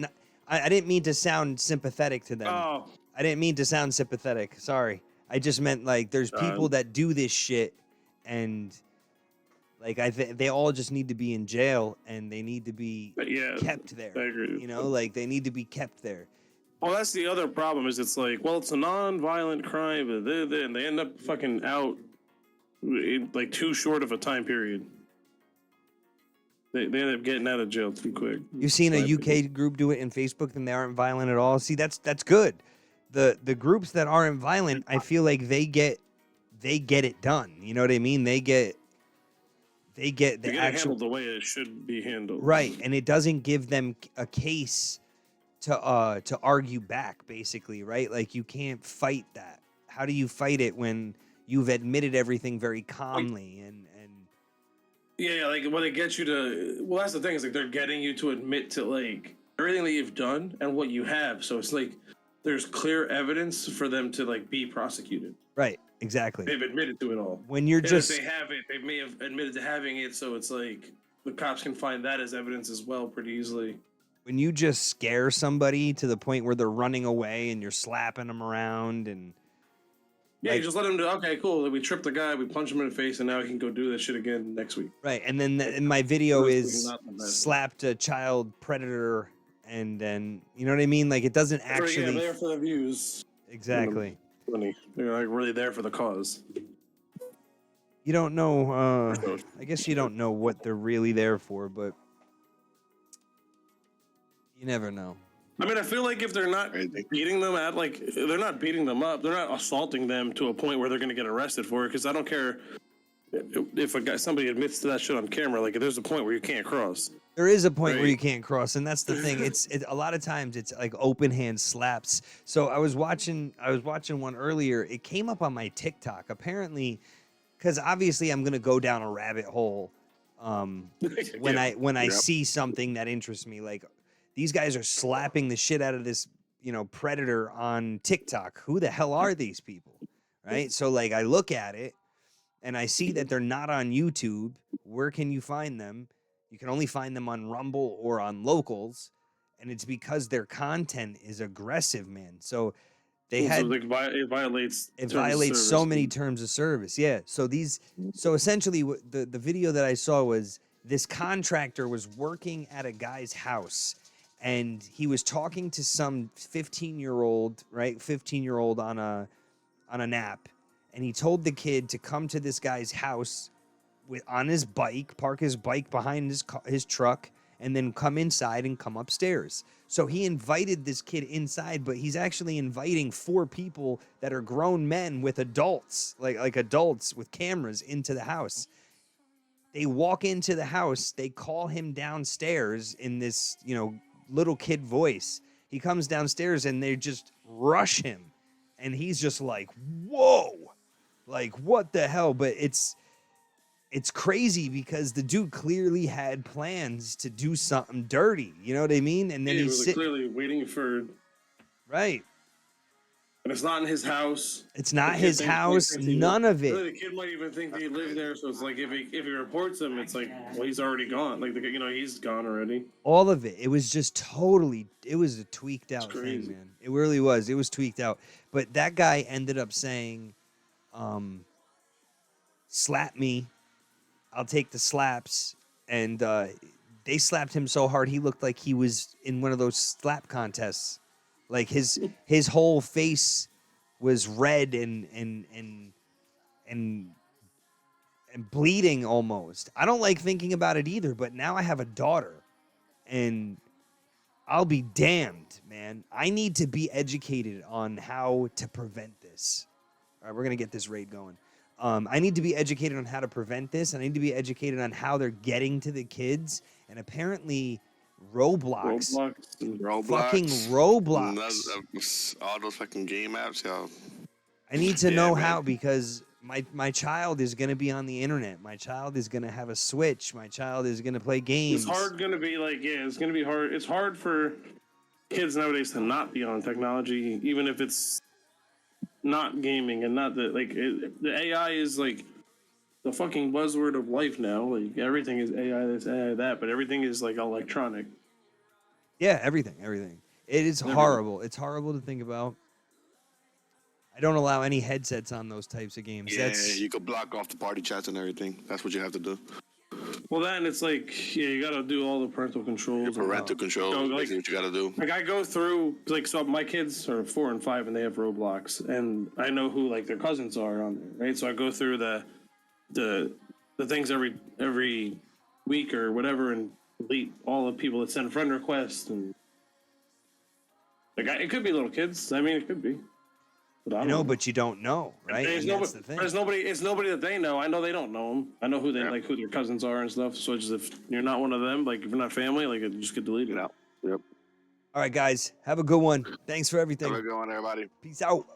I didn't mean to sound sympathetic to them. Oh, I didn't mean to sound sympathetic. Sorry. I just meant, like, there's people that do this shit, and like they all just need to be in jail, and they need to be yeah, kept there. I agree. You know, like, they need to be kept there. Well, that's the other problem. Is it's like, well, it's a non-violent crime, and they end up fucking out like too short of a time period. They end up getting out of jail too quick. You've seen a UK group do it in Facebook, and they aren't violent at all. See, that's good. The groups that aren't violent, I feel like they get it done. You know what I mean? They get the actual handled the way it should be handled. Right, and it doesn't give them a case to argue back, basically, right? Like, you can't fight that. How do you fight it when you've admitted everything very calmly and Yeah, like when it gets you to, well, that's the thing, is like they're getting you to admit to like everything that you've done and what you have. So it's like there's clear evidence for them to like be prosecuted. Right, exactly. They've admitted to it all. When you're and just if they have it, they may have admitted to having it, so it's like the cops can find that as evidence as well pretty easily. when you just scare somebody to the point where they're running away and you're slapping them around and yeah, you just let him do. Okay, cool. We tripped the guy, we punched him in the face, and now he can go do that shit again next week. right, and then in my video is Not that bad. slapped a child predator, and then you know what I mean. Like, it doesn't Yeah, actually there for the views. exactly. Funny. They're like really there for the cause. You don't know. I guess you don't know what they're really there for, but you never know. I mean, I feel like if they're not beating them at, like, they're not beating them up, they're not assaulting them to a point where they're going to get arrested for it, because I don't care if somebody admits to that shit on camera, like, there's a point where you can't cross. There is a point where Right. you can't cross, and that's the thing. It's a lot of times it's like open hand slaps. So I was watching one earlier. It came up on my TikTok apparently, because obviously I'm gonna go down a rabbit hole when I see something that interests me. Like, these guys are slapping the shit out of this predator on TikTok. Who the hell are these people, right? So like I look at it and I see that they're not on YouTube. Where can you find them? You can only find them on Rumble or on Locals, and it's because their content is aggressive, man. So they had it violates so many terms of service. Yeah. So essentially the video that I saw was this contractor was working at a guy's house, and he was talking to some 15-year-old, right? 15-year-old on a nap, and he told the kid to come to this guy's house on his bike, park his bike behind his truck, and then come inside and come upstairs. So he invited this kid inside, but he's actually inviting 4 people that are grown men with adults, like adults with cameras, into the house. They walk into the house, they call him downstairs in this, little kid voice. He comes downstairs and they just rush him. And he's just like, whoa, like, what the hell? But it's crazy because the dude clearly had plans to do something dirty. You know what I mean? And then he he's was clearly waiting for. Right. And it's not in his house. It's not his house. None of it. Really, the kid might even think they live there. So it's like if he reports him, it's like, well, he's already gone. Like he's gone already. All of it. It was just totally. It was a tweaked out thing, man. It really was. It was tweaked out. But that guy ended up saying, "Slap me. I'll take the slaps." And they slapped him so hard he looked like he was in one of those slap contests. Like his whole face was red and bleeding almost. I don't like thinking about it either, but now I have a daughter, and I'll be damned, man. I need to be educated on how to prevent this. All right, we're gonna get this raid going. I need to be educated on how to prevent this. I need to be educated on how they're getting to the kids. And apparently, Roblox. Fucking Roblox. All those fucking game apps, yo. I need to know how, because my child is going to be on the internet. My child is going to have a Switch. My child is going to play games. It's hard going to be like, it's going to be hard. It's hard for kids nowadays to not be on technology, even if it's not gaming and not the AI is like the fucking buzzword of life now. Like everything is AI this, AI that, but everything is like electronic. Yeah, everything. It is horrible. It's horrible to think about. I don't allow any headsets on those types of games. Yeah, you could block off the party chats and everything. That's what you have to do. Well, then it's like, you got to do all the parental controls. Parental control. That's what you got to do. Like I go through, so my kids are 4 and 5 and they have Roblox, and I know who like their cousins are on there, right? So I go through the things every week or whatever, and delete all the people that send friend requests, and like it could be little kids. I mean, it could be. But I I don't know, but you don't know, right? There's And nobody, that's the thing. there's nobody. It's nobody that they know. I know they don't know them. I know who they like, who their cousins are and stuff. So it's just if you're not one of them, like if you're not family, like it just get deleted. Yep. All right, guys, have a good one. Thanks for everything. Have a good one, everybody. Peace out.